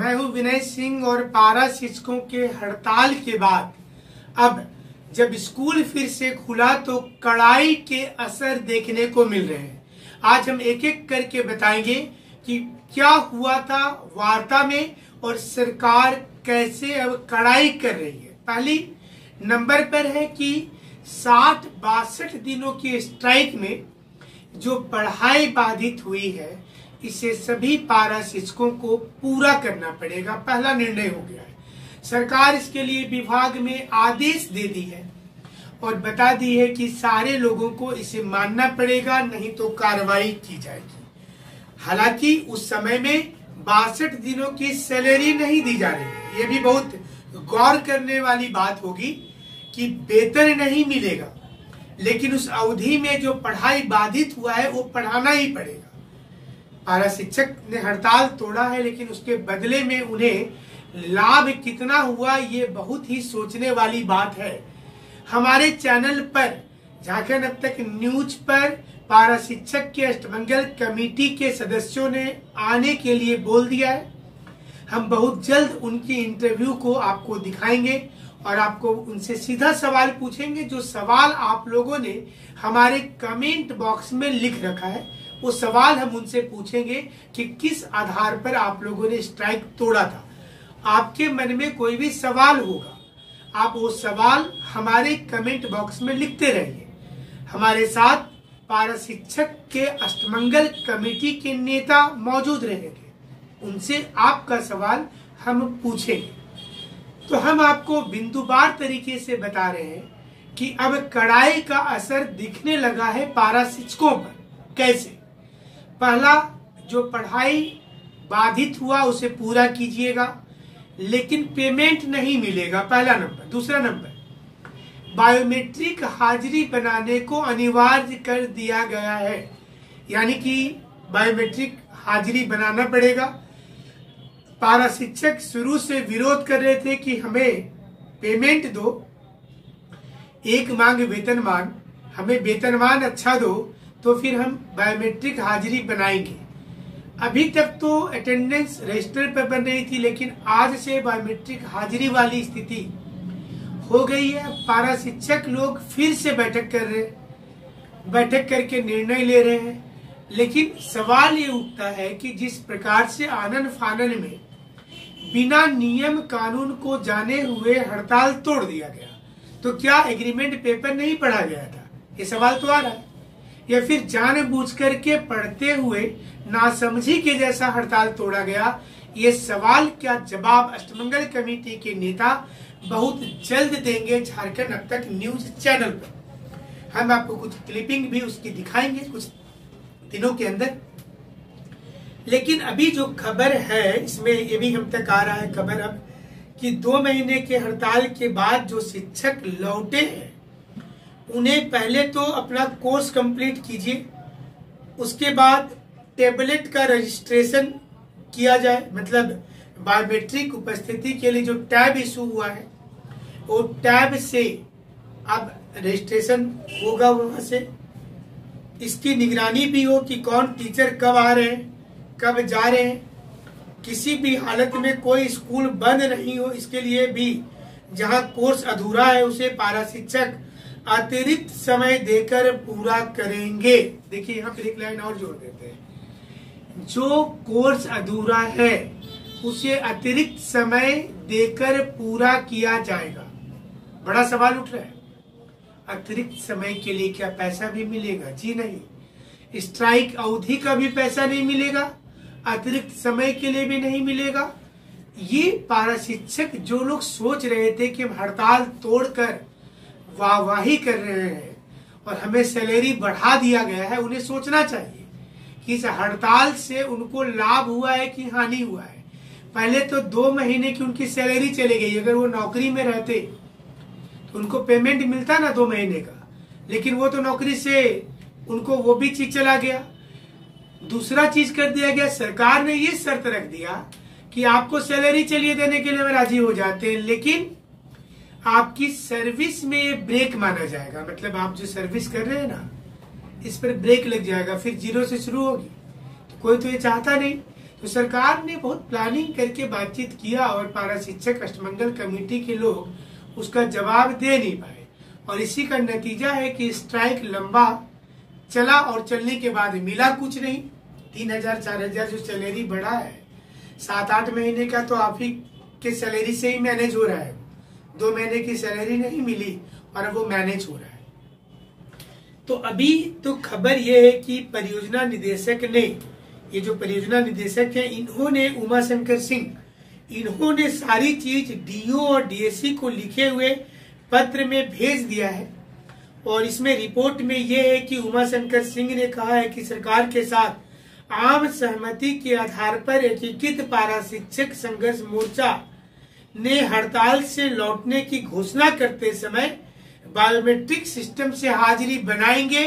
मैं हूं विनय सिंह और पारा शिक्षकों के हड़ताल के बाद अब जब स्कूल फिर से खुला तो कड़ाई के असर देखने को मिल रहे हैं। आज हम एक एक करके बताएंगे कि क्या हुआ था वार्ता में और सरकार कैसे अब कड़ाई कर रही है। पहली नंबर पर है कि 60-62 दिनों की स्ट्राइक में जो पढ़ाई बाधित हुई है इसे सभी पारा शिक्षकों को पूरा करना पड़ेगा। पहला निर्णय हो गया है। सरकार इसके लिए विभाग में आदेश दे दी है और बता दी है कि सारे लोगों को इसे मानना पड़ेगा, नहीं तो कार्रवाई की जाएगी। हालांकि उस समय में 62 दिनों की सैलरी नहीं दी जा रही है। ये भी बहुत गौर करने वाली बात होगी कि वेतन नहीं मिलेगा, लेकिन उस अवधि में जो पढ़ाई बाधित हुआ है वो पढ़ाना ही पड़ेगा। पारा शिक्षक ने हड़ताल तोड़ा है, लेकिन उसके बदले में उन्हें लाभ कितना हुआ ये बहुत ही सोचने वाली बात है। हमारे चैनल पर झारखंड अब तक न्यूज पर पारा शिक्षक के अष्टमंगल कमेटी के सदस्यों ने आने के लिए बोल दिया है। हम बहुत जल्द उनकी इंटरव्यू को आपको दिखाएंगे और आपको उनसे सीधा सवाल पूछेंगे। जो सवाल आप लोगों ने हमारे कमेंट बॉक्स में लिख रखा है वो सवाल हम उनसे पूछेंगे कि किस आधार पर आप लोगों ने स्ट्राइक तोड़ा था। आपके मन में कोई भी सवाल होगा, आप वो सवाल हमारे कमेंट बॉक्स में लिखते रहिए। हमारे साथ पारा शिक्षक के अष्टमंगल कमेटी के नेता मौजूद रहेंगे, उनसे आपका सवाल हम पूछेंगे। तो हम आपको बिंदुवार तरीके से बता रहे हैं कि अब कड़ाई का असर दिखने लगा है पारा शिक्षकों पर। कैसे? पहला, जो पढ़ाई बाधित हुआ उसे पूरा कीजिएगा, लेकिन पेमेंट नहीं मिलेगा, पहला नंबर। दूसरा नंबर, बायोमेट्रिक हाजिरी बनाने को अनिवार्य कर दिया गया है, यानी कि बायोमेट्रिक हाजिरी बनाना पड़ेगा। पारा शिक्षक शुरू से विरोध कर रहे थे कि हमें पेमेंट दो, एक मांग वेतनमान, हमें वेतनमान अच्छा दो तो फिर हम बायोमेट्रिक हाजिरी बनाएंगे। अभी तक तो अटेंडेंस रजिस्टर पर बन रही थी, लेकिन आज से बायोमेट्रिक हाजिरी वाली स्थिति हो गई है। पारा शिक्षक लोग फिर से बैठक करके निर्णय ले रहे हैं। लेकिन सवाल ये उठता है कि जिस प्रकार से आनन फानन में बिना नियम कानून को जाने हुए हड़ताल तोड़ दिया गया, तो क्या एग्रीमेंट पेपर नहीं पढ़ा गया था? ये सवाल तो आ रहा है। या फिर जानबूझ करके पढ़ते हुए नासमझी के जैसा हड़ताल तोड़ा गया? ये सवाल क्या जवाब अष्टमंगल कमेटी के नेता बहुत जल्द देंगे झारखंड अब तक न्यूज चैनल पर। हम आपको कुछ क्लिपिंग भी उसकी दिखाएंगे कुछ दिनों के अंदर। लेकिन अभी जो खबर है इसमें ये भी हम तक आ रहा है खबर अब कि 2 महीने के हड़ताल के बाद जो शिक्षक लौटे हैं उन्हें पहले तो अपना कोर्स कंप्लीट कीजिए, उसके बाद टेबलेट का रजिस्ट्रेशन किया जाए। मतलब बायोमेट्रिक उपस्थिति के लिए जो टैब इशू हुआ है वो टैब से अब रजिस्ट्रेशन होगा वहां से। इसकी निगरानी भी हो कि कौन टीचर कब आ रहे हैं, कब जा रहे हैं। किसी भी हालत में कोई स्कूल बंद नहीं हो, इसके लिए भी जहां कोर्स अधूरा है उसे पारा शिक्षक अतिरिक्त समय देकर पूरा करेंगे। देखिए यहाँ पर एक लाइन और जोड़ देते हैं, जो कोर्स अधूरा है उसे अतिरिक्त समय देकर पूरा किया जाएगा। बड़ा सवाल उठ रहा है, अतिरिक्त समय के लिए क्या पैसा भी मिलेगा? जी नहीं। स्ट्राइक अवधि का भी पैसा नहीं मिलेगा, अतिरिक्त समय के लिए भी नहीं मिलेगा। ये पारा शिक्षक जो लोग सोच रहे थे कि हम हड़ताल तोड़कर वाहवाही कर रहे हैं और हमें सैलरी बढ़ा दिया गया है, उन्हें सोचना चाहिए कि इस हड़ताल से उनको लाभ हुआ है कि हानि हुआ है। पहले तो 2 महीने की उनकी सैलरी चली गई। अगर वो नौकरी में रहते तो उनको पेमेंट मिलता ना 2 महीने का, लेकिन वो तो नौकरी से उनको वो भी चीज चला गया। दूसरा चीज कर दिया गया, सरकार ने ये शर्त रख दिया कि आपको सैलरी चलिए देने के लिए हम राजी हो जाते हैं, लेकिन आपकी सर्विस में ये ब्रेक माना जाएगा। मतलब आप जो सर्विस कर रहे हैं ना, इस पर ब्रेक लग जाएगा, फिर 0 से शुरू होगी। तो कोई तो ये चाहता नहीं तो सरकार ने बहुत प्लानिंग करके बातचीत किया और पारा शिक्षक अष्टमंगल कमेटी के लोग उसका जवाब दे नहीं पाए, और इसी का नतीजा है कि स्ट्राइक लंबा चला और चलने के बाद मिला कुछ नहीं। 3000 4000 जो सैलरी बढ़ा है, 7-8 महीने का तो आप ही के सैलरी से ही मैनेज हो रहा है। 2 महीने की सैलरी नहीं मिली और वो मैनेज हो रहा है। तो अभी तो खबर ये है कि परियोजना निदेशक ने, ये जो परियोजना निदेशक है, इन्होंने उमा शंकर सिंह, इन्होंने सारी चीज डीओ और डीएससी को लिखे हुए पत्र में भेज दिया है। और इसमें रिपोर्ट में यह है कि उमा शंकर सिंह ने कहा है कि सरकार के साथ आम सहमति के आधार पर एकीकृत पारा शिक्षक संघर्ष मोर्चा ने हड़ताल से लौटने की घोषणा करते समय बायोमेट्रिक सिस्टम से हाजिरी बनाएंगे,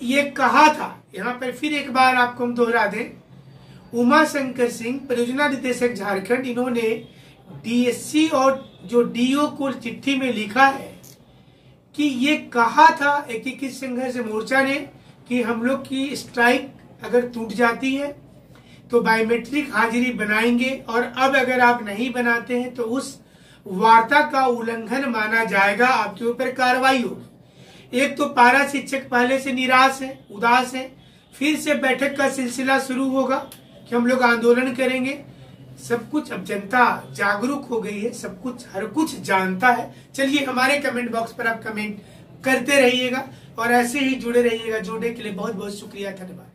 ये कहा था। यहाँ पर फिर एक बार आपको हम दोहरा दें, उमा शंकर सिंह परियोजना निदेशक झारखंड, इन्होंने डीएससी और जो डीओ को चिट्ठी में लिखा है कि ये कहा था एकीकृत संघर्ष मोर्चा ने कि हम लोग की स्ट्राइक अगर टूट जाती है तो बायोमेट्रिक हाजिरी बनाएंगे, और अब अगर आप नहीं बनाते हैं तो उस वार्ता का उल्लंघन माना जाएगा, आपके ऊपर कार्रवाई होगी। एक तो पारा शिक्षक पहले से निराश है, उदास है, फिर से बैठक का सिलसिला शुरू होगा कि हम लोग आंदोलन करेंगे। सब कुछ अब जनता जागरूक हो गई है, सब कुछ हर कुछ जानता है। चलिए हमारे कमेंट बॉक्स पर आप कमेंट करते रहिएगा और ऐसे ही जुड़े रहिएगा। जुड़ने के लिए बहुत बहुत शुक्रिया, धन्यवाद।